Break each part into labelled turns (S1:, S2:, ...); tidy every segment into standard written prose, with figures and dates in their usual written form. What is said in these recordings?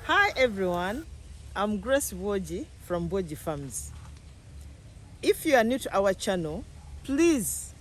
S1: Hi everyone, I'm Grace Boji from Boji Farms. If you are new to our channel, please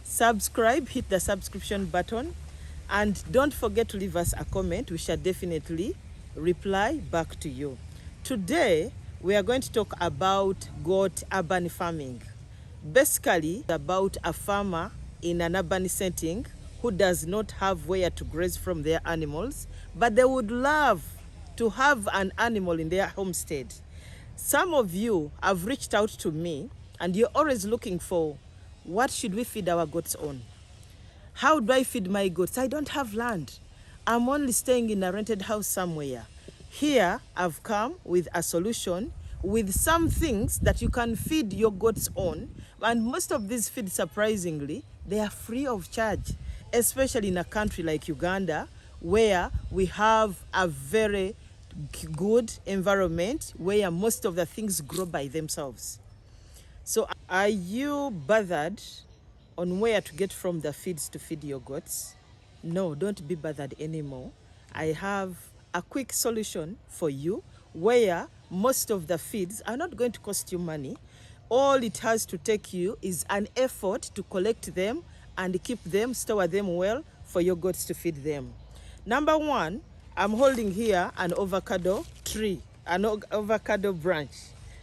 S1: subscribe, hit the subscription button, and don't forget to leave us a comment. We shall definitely reply back to you. Today, we are going to talk about goat urban farming. Basically, about a farmer in an urban setting who does not have where to graze from their animals, but they would love to have an animal in their homestead. Some of you have reached out to me and you're always looking for what should we feed our goats on? How do I feed my goats? I don't have land. I'm only staying in a rented house somewhere. Here, I've come with a solution with some things that you can feed your goats on. And most of these feeds, surprisingly, they are free of charge, especially in a country like Uganda, where we have a very good environment where most of the things grow by themselves. So are you bothered on where to get from the feeds to feed your goats? No, don't be bothered anymore. I have a quick solution for you where most of the feeds are not going to cost you money. All it has to take you is an effort to collect them and keep them, store them well for your goats to feed them. Number one, I'm holding here an avocado tree, an avocado branch.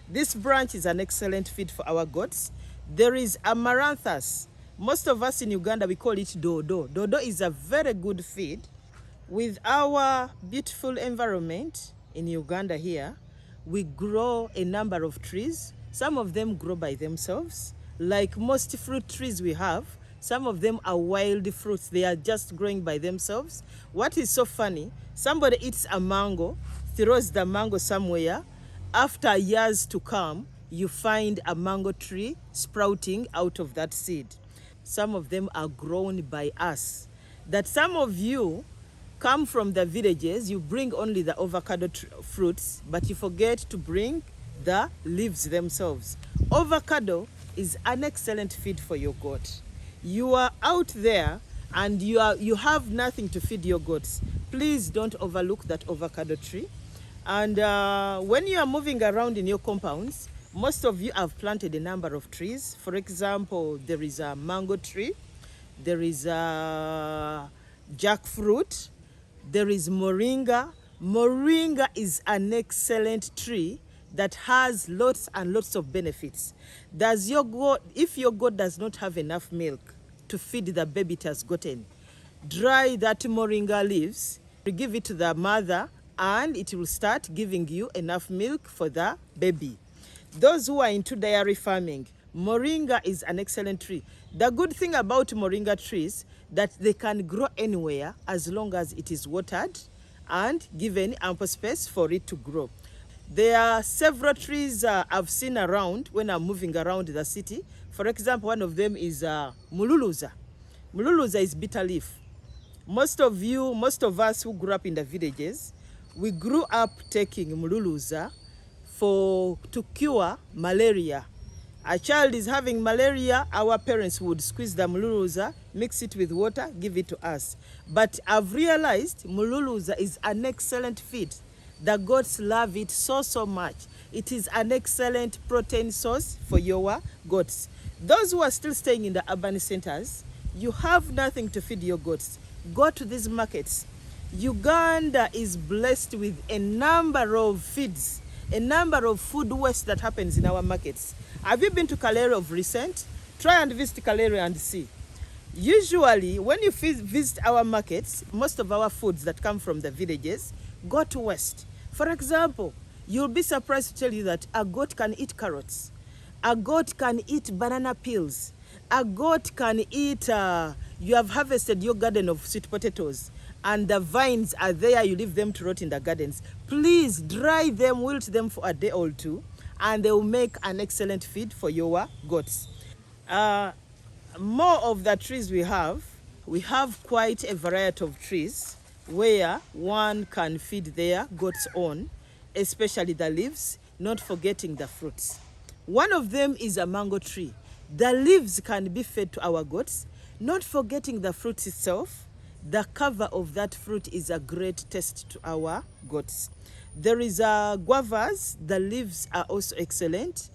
S1: This branch is an excellent feed for our goats. There is amaranthus. Most of us in Uganda, we call it dodo. Dodo is a very good feed. With our beautiful environment in Uganda here, we grow a number of trees. Some of them grow by themselves. Like most fruit trees we have, some of them are wild fruits. They are just growing by themselves. What is so funny, somebody eats a mango, throws the mango somewhere. After years to come, you find a mango tree sprouting out of that seed. Some of them are grown by us. That some of you come from the villages, you bring only the avocado fruits, but you forget to bring the leaves themselves. Avocado is an excellent feed for your goat. You are out there and you have nothing to feed your goats. Please don't overlook that avocado tree. And when you are moving around in your compounds, most of you have planted a number of trees. For example, there is a mango tree, there is a jackfruit, there is moringa. Moringa is an excellent tree that has lots and lots of benefits. Does your goat, if your goat does not have enough milk to feed the baby it has gotten, dry that moringa leaves, give it to the mother, and it will start giving you enough milk for the baby. Those who are into dairy farming, moringa is an excellent tree. The good thing about moringa trees that they can grow anywhere as long as it is watered and given ample space for it to grow. There are several trees I've seen around when I'm moving around the city. For example, one of them is mululuza. Mululuza is bitter leaf. Most of us who grew up in the villages, we grew up taking mululuza to cure malaria. A child is having malaria, our parents would squeeze the mululuza, mix it with water, give it to us. But I've realized mululuza is an excellent feed. The goats love it so much. It is an excellent protein source for your goats. Those who are still staying in the urban centers, you have nothing to feed your goats. Go to these markets. Uganda is blessed with a number of feeds, a number of food waste that happens in our markets. Have you been to Kalere of recent? Try and visit Kalere and see. Usually, when you visit our markets, most of our foods that come from the villages go to waste. For example, you'll be surprised to tell you that a goat can eat carrots. A goat can eat banana peels. A goat can eat, you have harvested your garden of sweet potatoes and the vines are there, you leave them to rot in the gardens. Please dry them, wilt them for a day or two, and they will make an excellent feed for your goats. More of the trees we have quite a variety of trees where one can feed their goats on, especially the leaves, not forgetting the fruits. One of them is a mango tree. The leaves can be fed to our goats, not forgetting the fruit itself. The cover of that fruit is a great taste to our goats. goats. There is guavas. The leaves are also excellent.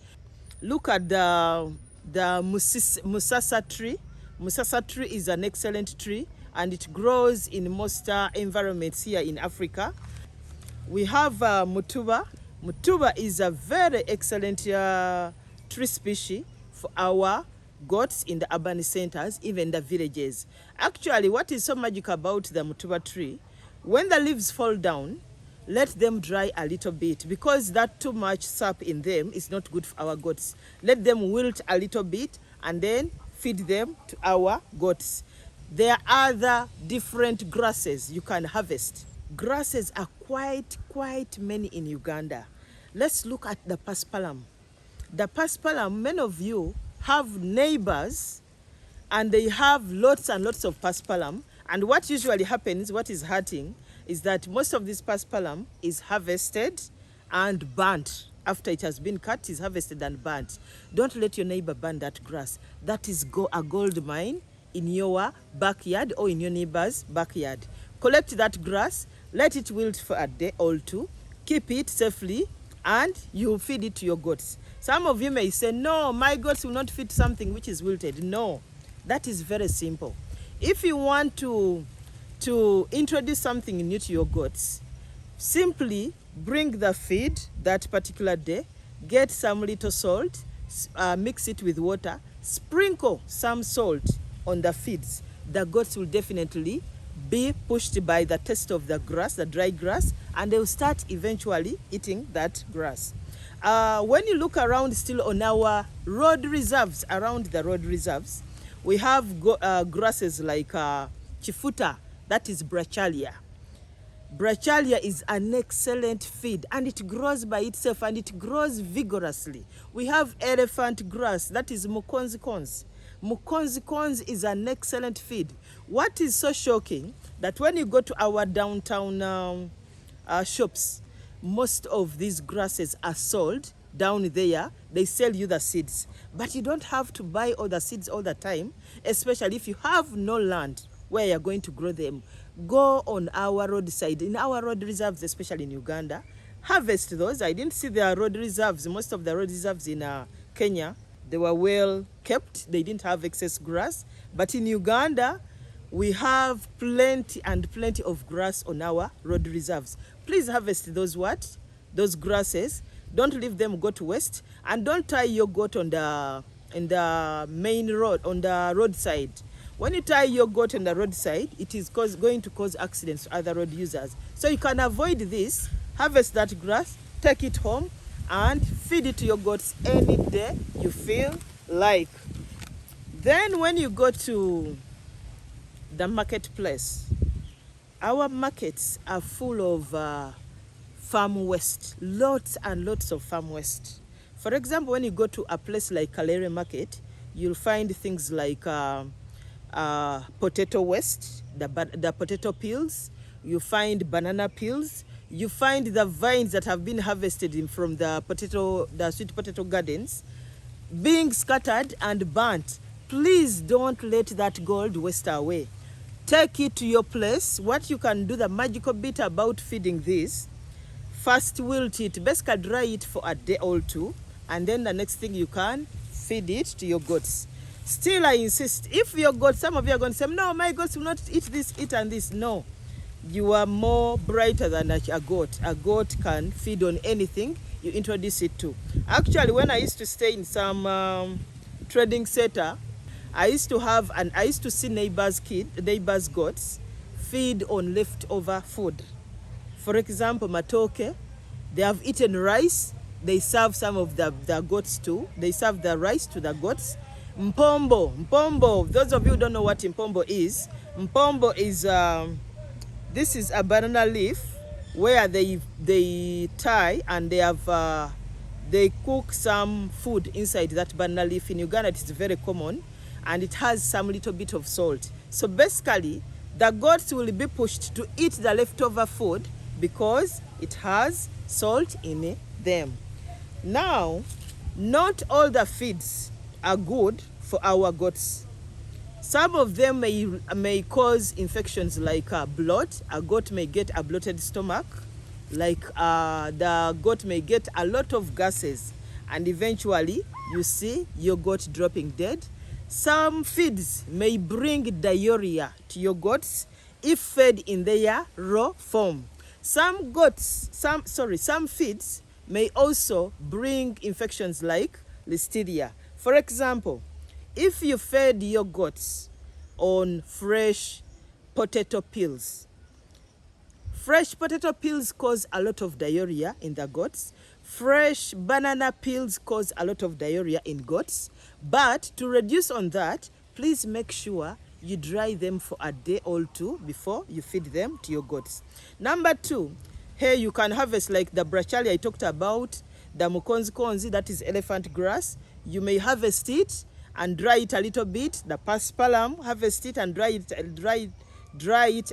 S1: Look at the musasa tree. Musasa tree is an excellent tree, and it grows in most environments here in Africa. We have mutuba. Mutuba is a very excellent tree species for our goats in the urban centers, even the villages. Actually, what is so magic about the mutuba tree, when the leaves fall down, let them dry a little bit, because that too much sap in them is not good for our goats. Let them wilt a little bit and then feed them to our goats. There are other different grasses you can harvest. Grasses are quite many in Uganda. Let's look at the paspalam. The paspalam, many of you have neighbors and they have lots and lots of paspalam. And what usually happens, what is hurting, is that most of this paspalam is harvested and burnt. After it has been cut, is harvested and burnt. Don't let your neighbor burn that grass. That is a gold mine in your backyard or in your neighbor's backyard. Collect that grass, let it wilt for a day or two, keep it safely, and you feed it to your goats. Some of you may say, no, my goats will not feed something which is wilted. No, that is very simple. If you want to introduce something new to your goats, simply bring the feed that particular day, get some little salt, mix it with water, sprinkle some salt on the feeds. The goats will definitely be pushed by the taste of the grass, the dry grass, and they will start eventually eating that grass. When you look around still on our road reserves, around the road reserves, we have grasses like chifuta, that is brachalia. Brachalia is an excellent feed, and it grows by itself and it grows vigorously. We have elephant grass, that is mukonzi cons. Mukonzi cons is an excellent feed. What is so shocking, that when you go to our downtown shops, most of these grasses are sold down there. They sell you the seeds, but you don't have to buy all the seeds all the time, especially if you have no land where you're going to grow them. Go on our roadside, in our road reserves, especially in Uganda, harvest those. I didn't see the road reserves. Most of the road reserves in Kenya, they were well kept. They didn't have excess grass. But in Uganda, we have plenty and plenty of grass on our road reserves. Please harvest those those grasses. Don't leave them go to waste, and don't tie your goat on the main road, on the roadside. When you tie your goat on the roadside, it is going to cause accidents to other road users. So you can avoid this. Harvest that grass, take it home, and feed it to your goats any day you feel like. Then when you go to the marketplace, our markets are full of farm waste, lots and lots of farm waste. For example, when you go to a place like Kalere Market, you'll find things like potato waste, the potato peels. You find banana peels. You find the vines that have been harvested from the sweet potato gardens being scattered and burnt. Please don't let that gold waste away. Take it to your place. What you can do, the magical bit about feeding this, first wilt it, basically dry it for a day or two, and then the next thing you can feed it to your goats. Still, I insist, if your goat, some of you are going to say, no, my goats will not eat this, eat and this. No, you are more brighter than a goat. A goat can feed on anything you introduce it to. Actually, when I used to stay in some trading center, I used to see neighbors' goats feed on leftover food. For example, matoke, they have eaten rice, they serve some of the goats too. They serve the rice to the goats. Mpombo, those of you who don't know what mpombo is this is a banana leaf where they tie and they cook some food inside that banana leaf. In Uganda, it is very common, and it has some little bit of salt. So basically, the goats will be pushed to eat the leftover food because it has salt in them. Now, not all the feeds are good for our goats. Some of them may cause infections like bloat. A goat may get a bloated stomach. like the goat may get a lot of gases, and eventually you see your goat dropping dead. Some feeds may bring diarrhea to your goats if fed in their raw form. Some feeds may also bring infections like listeria. For example, if you fed your goats on fresh potato peels, fresh potato peels cause a lot of diarrhea in the goats. Fresh banana peels cause a lot of diarrhea in goats. But to reduce on that, please make sure you dry them for a day or two before you feed them to your goats. Number 2, here you can harvest like the brachylia I talked about, the mukonzi, that is elephant grass. You may harvest it and dry it a little bit. The paspalum, harvest it and dry it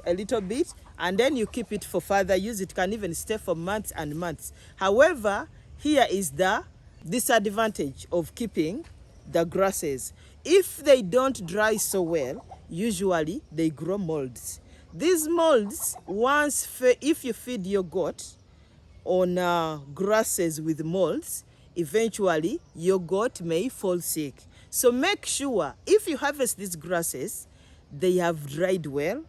S1: a little bit, and then you keep it for further use. It can even stay for months and months. However, here is the disadvantage of keeping the grasses. If they don't dry so well, usually they grow molds. These molds, if you feed your goat on grasses with molds, eventually your goat may fall sick. So make sure if you harvest these grasses, they have dried well,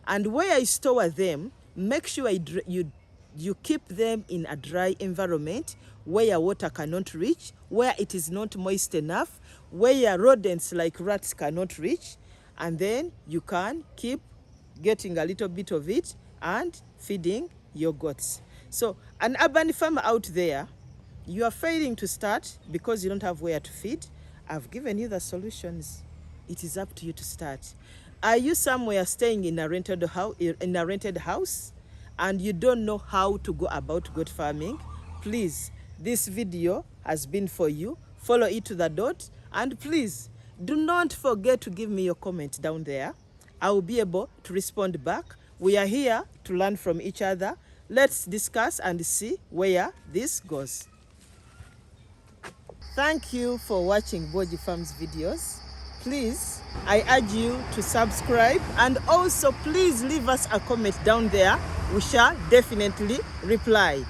S1: and where I store them, make sure you keep them in a dry environment where water cannot reach, where it is not moist enough, where rodents like rats cannot reach, and then you can keep getting a little bit of it and feeding your goats. So an urban farmer out there, you are failing to start because you don't have where to feed. I've given you the solutions. It is up to you to start. Are you somewhere staying in a rented house and you don't know how to go about goat farming? Please, this video has been for you. Follow it to the dot, and please do not forget to give me your comment down there. I will be able to respond back. We are here to learn from each other. Let's discuss and see where this goes. Thank you for watching Boji Farms videos. Please, I urge you to subscribe, and also please leave us a comment down there. We shall definitely reply.